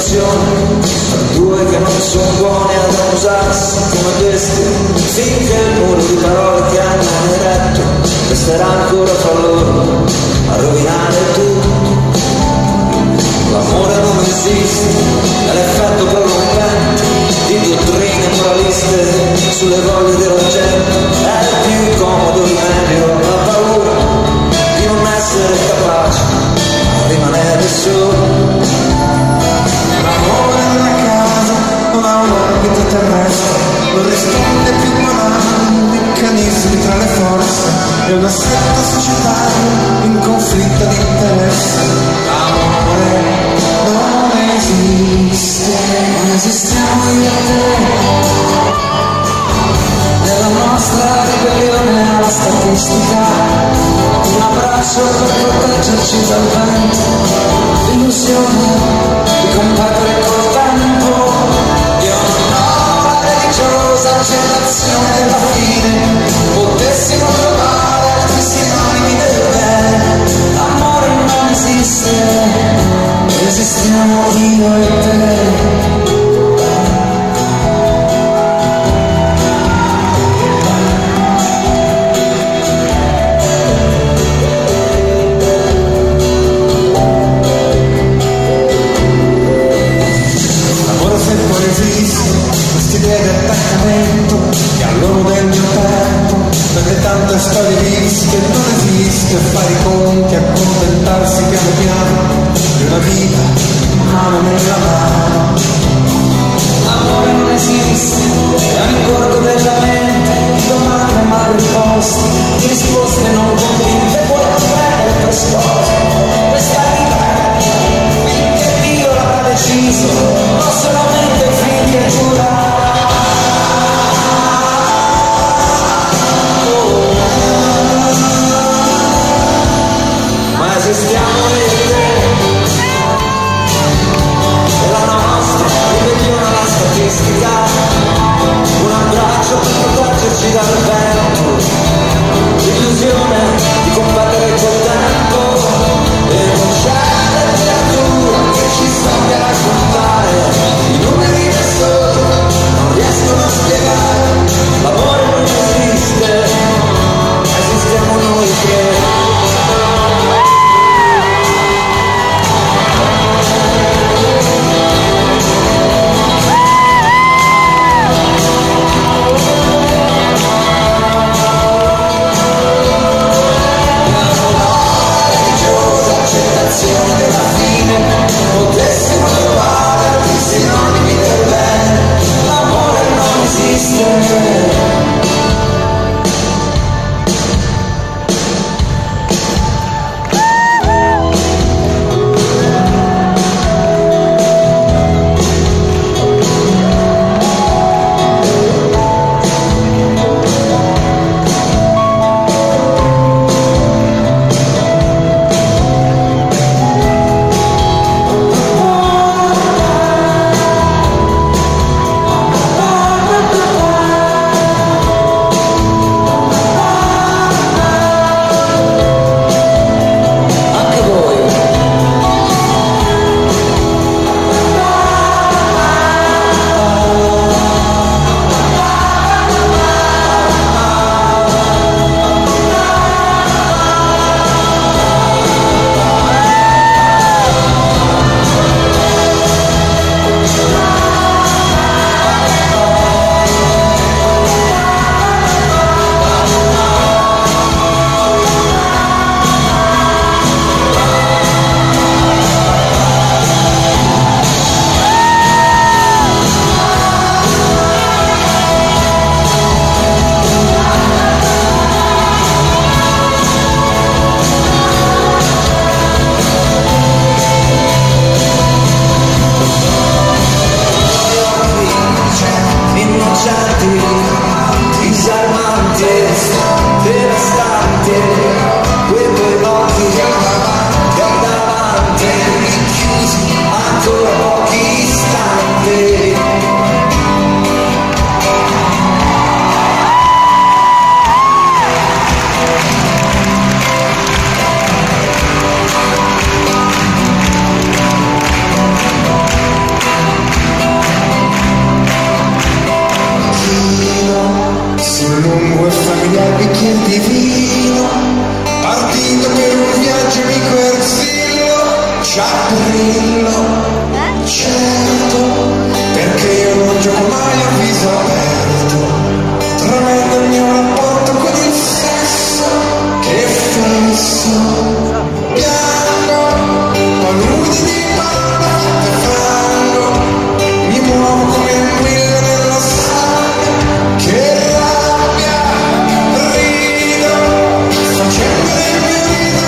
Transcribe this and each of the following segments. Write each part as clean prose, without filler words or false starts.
situazione per due che non sono buoni ad usarsi come bestie, finché il muro di parole che hanno eretto resterà ancora fra loro a rovinare tutto. L'amore non esiste, è l'effetto prorompente di dottrine moraliste sulle voglie della gente. È il più comodo rimedio alla paura di non essere capaci a rimanere soli. L'amore nella casa non ha un'orbita terrestre, non risponde più ai meccanismi tra le forze, è un assetto societario in conflitto di interesse. L'amore non esiste, non esistiamo io e te, nella nostra ribellione alla statistica, un abbraccio per proteggerci dal vento, l'illusione di combattere col tempo. Io non ho la religiosa accettazione della fine, potessimo trovare altri sinonimi del bene. L'amore non esiste, esistiamo io e te. Quest'idea di attaccamento che a loro del mio tempo, per le tante storie viste, non esiste. Fare i conti, accontentarsi piano piano di una vita, mano nella mano. L'amore non esiste, è un ingorgo della mente, di domande mal risposte, di risposte non convinte, vuole prendere per sposo questa vita, finché Dio l'ha deciso, non solamente finché giura. Ma esistiamo io e te, e la nostra ribellione alla statistica, un abbraccio per proteggerci dal vento, l'illusione di combattere col tempo, e non c'è letteratura che ci sappia raccontare i numeri da solo, non riescono a spiegare. L'amore non esiste, esistiamo noi che tranquillo, certo, perché io non gioco mai a viso aperto, tramendo il mio rapporto con il sesso che è fisso. Piango, paludi di parole fatte fango, mi muovo come un quello dello sangue, che rabbia, rido, facendo del mio rido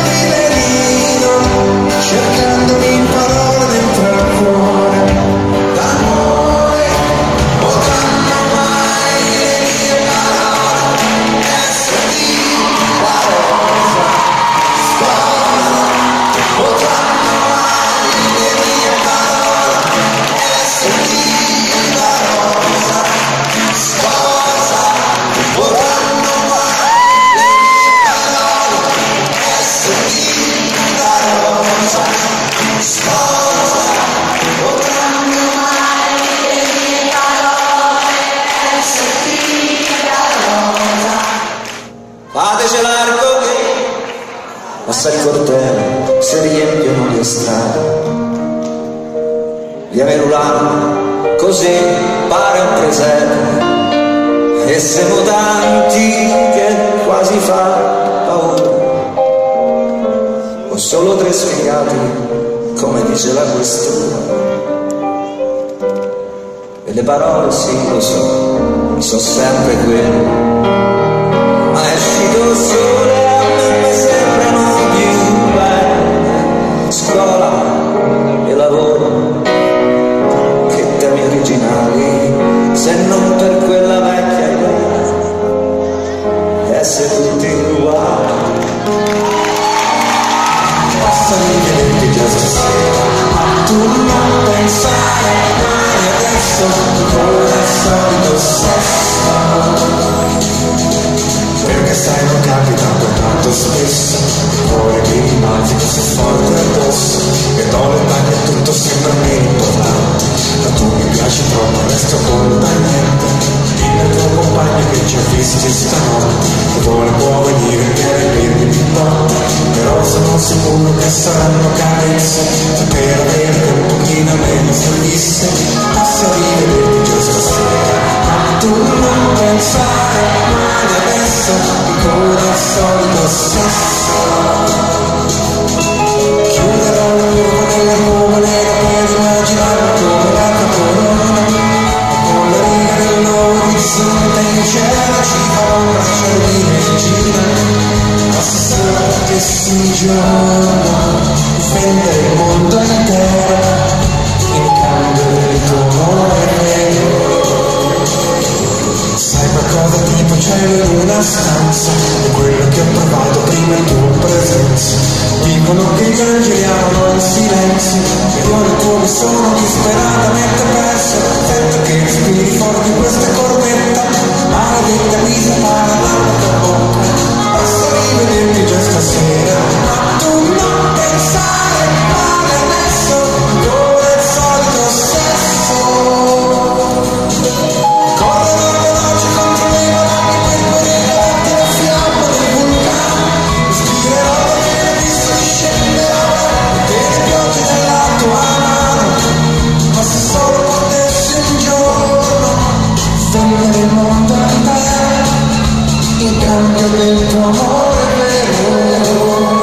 rido, cercandomi parole dentro al cuore, d'amore, potranno mai le mie parole esserti la rosa, sposa, potranno mai le mie parole esserti la rosa, sposa, potranno mai le mie parole esserti la rosa, sposa, potranno mai le mie parole esserti la rosa. Fatecela che passa il corteo, si riempiono le strade, via Merulano, così pare un presepe, e siamo tanti che quasi fa paura. Ho solo 3 sfigati, come dice la questura, e le parole sì, lo so sempre quelle. Ma è uscito il sole, a me sembrano più belle scuola e lavoro che temi originali, se non per quella vecchia idea di essere tutti uguali. Basta vederti già stasera, ma tu non pensare mai adesso ancora il solito sesso, perché sai non capita tanto spesso, il cuore mi rimane così forte addosso, che do le taglie e tutto sembra meno importante, ma tu mi piaci troppo, resto con da niente, dillo al tuo compagno che ci ha visti stanotte, che può venire per dirmi notte, però sono sicuro che saranno carezze, per avere un pochino meno servisse, basta rivederti già stasera, ma tu non pensare mai adesso, ancora il solito sesso, chiuderò l'urlo della nuova nera per immaginare come l'altra corona, con la riga dell'orizzonte in cielo ci farò un braccio di regina, ma se solo potessi un giorno difendere il mondo intero in cambio del tuo amore vero. Sai qualcosa tipo cielo in una stanza, è quello che ho provato prima in tua presenza. Dicono che gli angeli amano il silenzio, ed io nel tuo mi sono disperatamente perso. Sento che respiri forte in questa corbetta, maledetta vita para dalla tua bocca. Basta rivederti già stasera, ma tu non pensare male adesso, ancora il solito sesso. Correrò veloce contro le valanghe per morire davanti alla fiamma del vulcano, respirerò l'aria e visto che scenderò e le piogge della tua mano, ma se solo potessi un giorno stendere il mondo intero in cambio del tuo amore vero.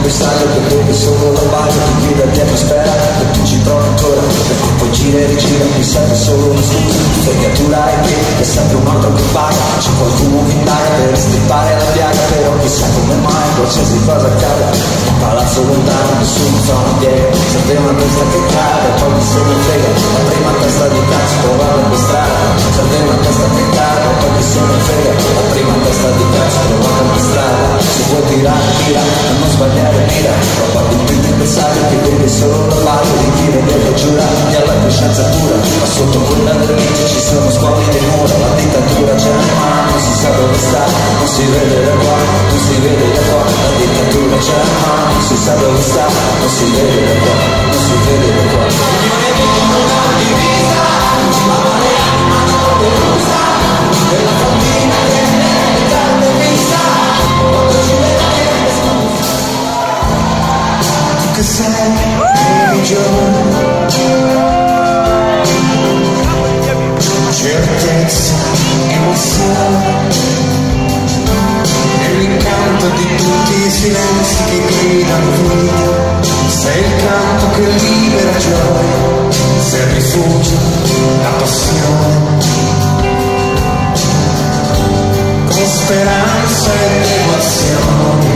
bersaglio che vede solo la baglia, ti chiede dietro spera e tu ci provi ancora, perché poi gira e rigira, mi serve solo una scusa, fregatura e che è sempre un altro che paga, c'è qualcuno che indaga per strippare la piaga, però chissà come mai qualsiasi cosa accade, un palazzo lontano, nessuno fa una piega, serve una testa che cade, poi mi se ne frega, la prima testa di cazzo trovata per strada, serve una testa che cade, poi mi se ne frega, la prima testa di cazzo trovata per strada, se vuoi tirare tira, e non sbagliare mira, probabilmente il bersaglio che vede solo la palla di chi vede e giura, che ha la coscienza pura, ma sotto quella vernice ci sono squallide mura, la dittatura c'è ma non si sa dove sta, non si vede da qua, non si vede da qua, la dittatura c'è ma non si sa dove sta, non si vede da qua, non si vede da qua. Una divisa, ma le anima non delusa, della bambina che è grande vista, quando ci vede che sei religione, certezza, emozione, e l'incanto di tutti i silenzi che gridano vita, sei il canto che libera gioia, sei il rifugio, la passione, con speranza e devozione.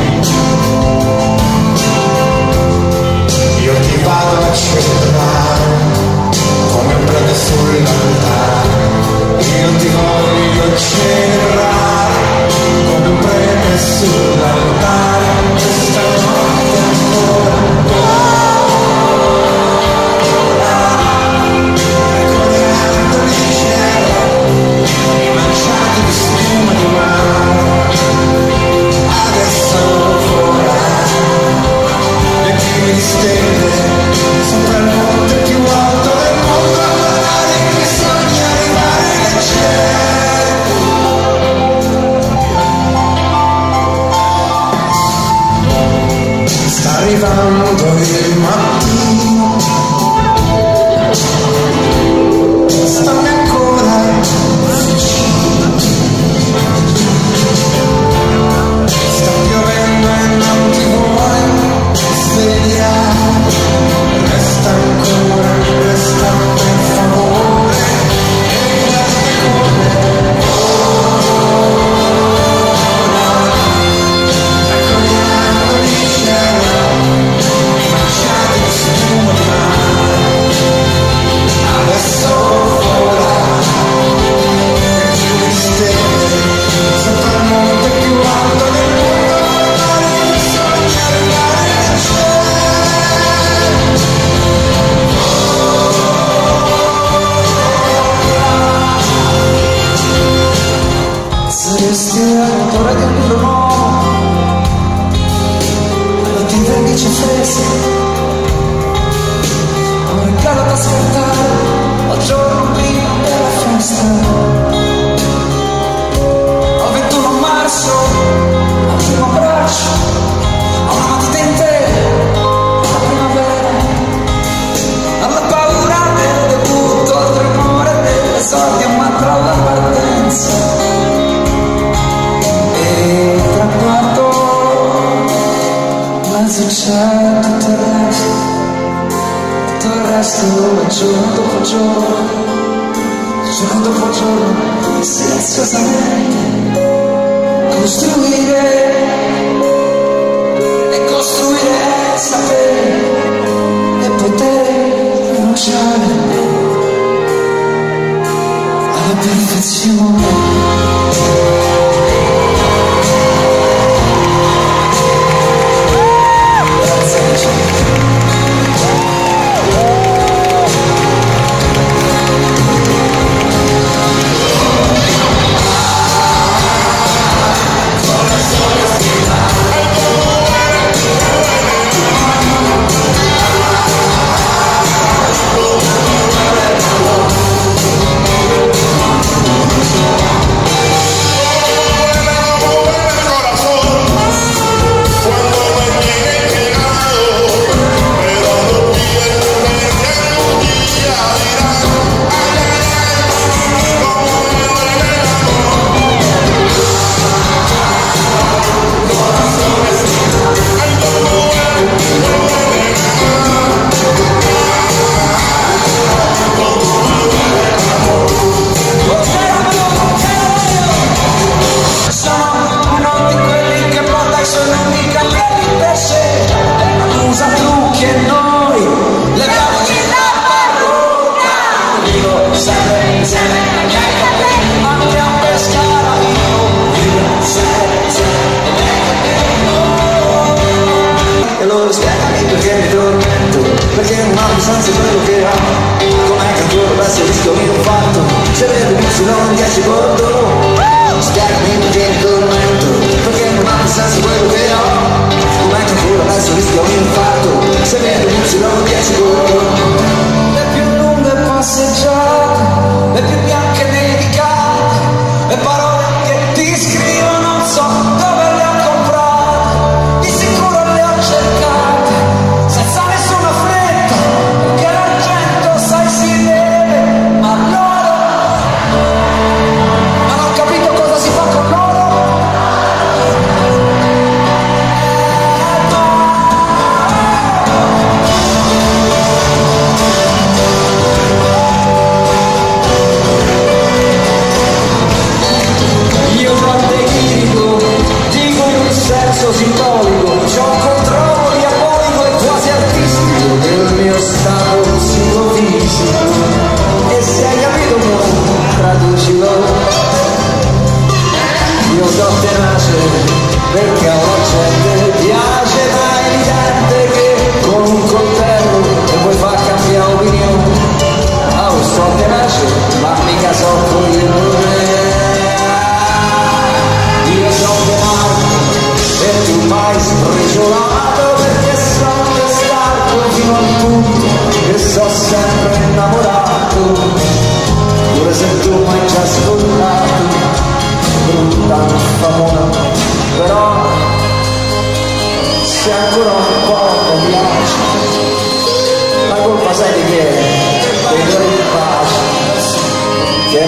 Io ti vado a celebrare come un prete sull'altare, io ti voglio celebrare come un prete sull'altare, questa notte ancora, raccogliendo il cielo, i mangiati di schiuma di mare, adesso vola, le prime di stelle, sopra il monte più alto del mondo, a guardare che sogni arrivare nel cielo. Sta arrivando il mattino, stammi ancora vicino, sta piovendo e non ti vuoi svegliare, resta ancora, resta per favore, e resta come raccogliendo il cielo, i mangiati di schiuma di mare, adesso vola, le prime stelle, sopra il monte più alto del mondo, guardare i sogni arrivare nel cielo. Saresti l'autore di un libro nuovo, la tinta indice fresca, un regalo da scartare al giorno prima della festa. Al 21 marzo, al primo abbraccio, a una matita intera, alla primavera, alla paura del debutto, al tremore dell'esordio, ma tra la partenza e il traguardo, mezzo c'è tutto il resto è giorno dopo giorno, silenziosamente costruire e costruire, sapere e poter rinunciare alla perfezione. E allora spiegami perché mi tormento, perché non ho senza quello che ho. Com'è che ancora adesso rischio un infarto, se vedo un Y10 bordo. Spiegami perché mi tormento, perché non ho senza quello che ho. Com'è che ancora adesso rischio un infarto, se vedo un Y10 bordo. Le più lunghe passeggiate, le più bianche nevicate, le parole che ti scrivo non so dove le ho comprate, di sicuro le ho cercate, senza nessuna fretta, perché l'argento sai si deve, ma l'oro, ma non ho capito cosa si fa con l'oro. Simbolico, c'ho un controllo diabolico e quasi artistico del mio stato psicofisico. E se hai capito mo, traducilo. Io so tenace perché a una gente piace, ma è evidente che con un coltello e puoi far cambiare opinione. Ah, io so tenace, ma mica so coglione. Io so tenace e tu mai sbriciolato, perché so testardo fino al punto che so sempre innamorato, pure se tu mi hai già scontato, brutta famona, però se ancora un po' mi piace, la colpa sai di chi è? Dei tuoi pace, che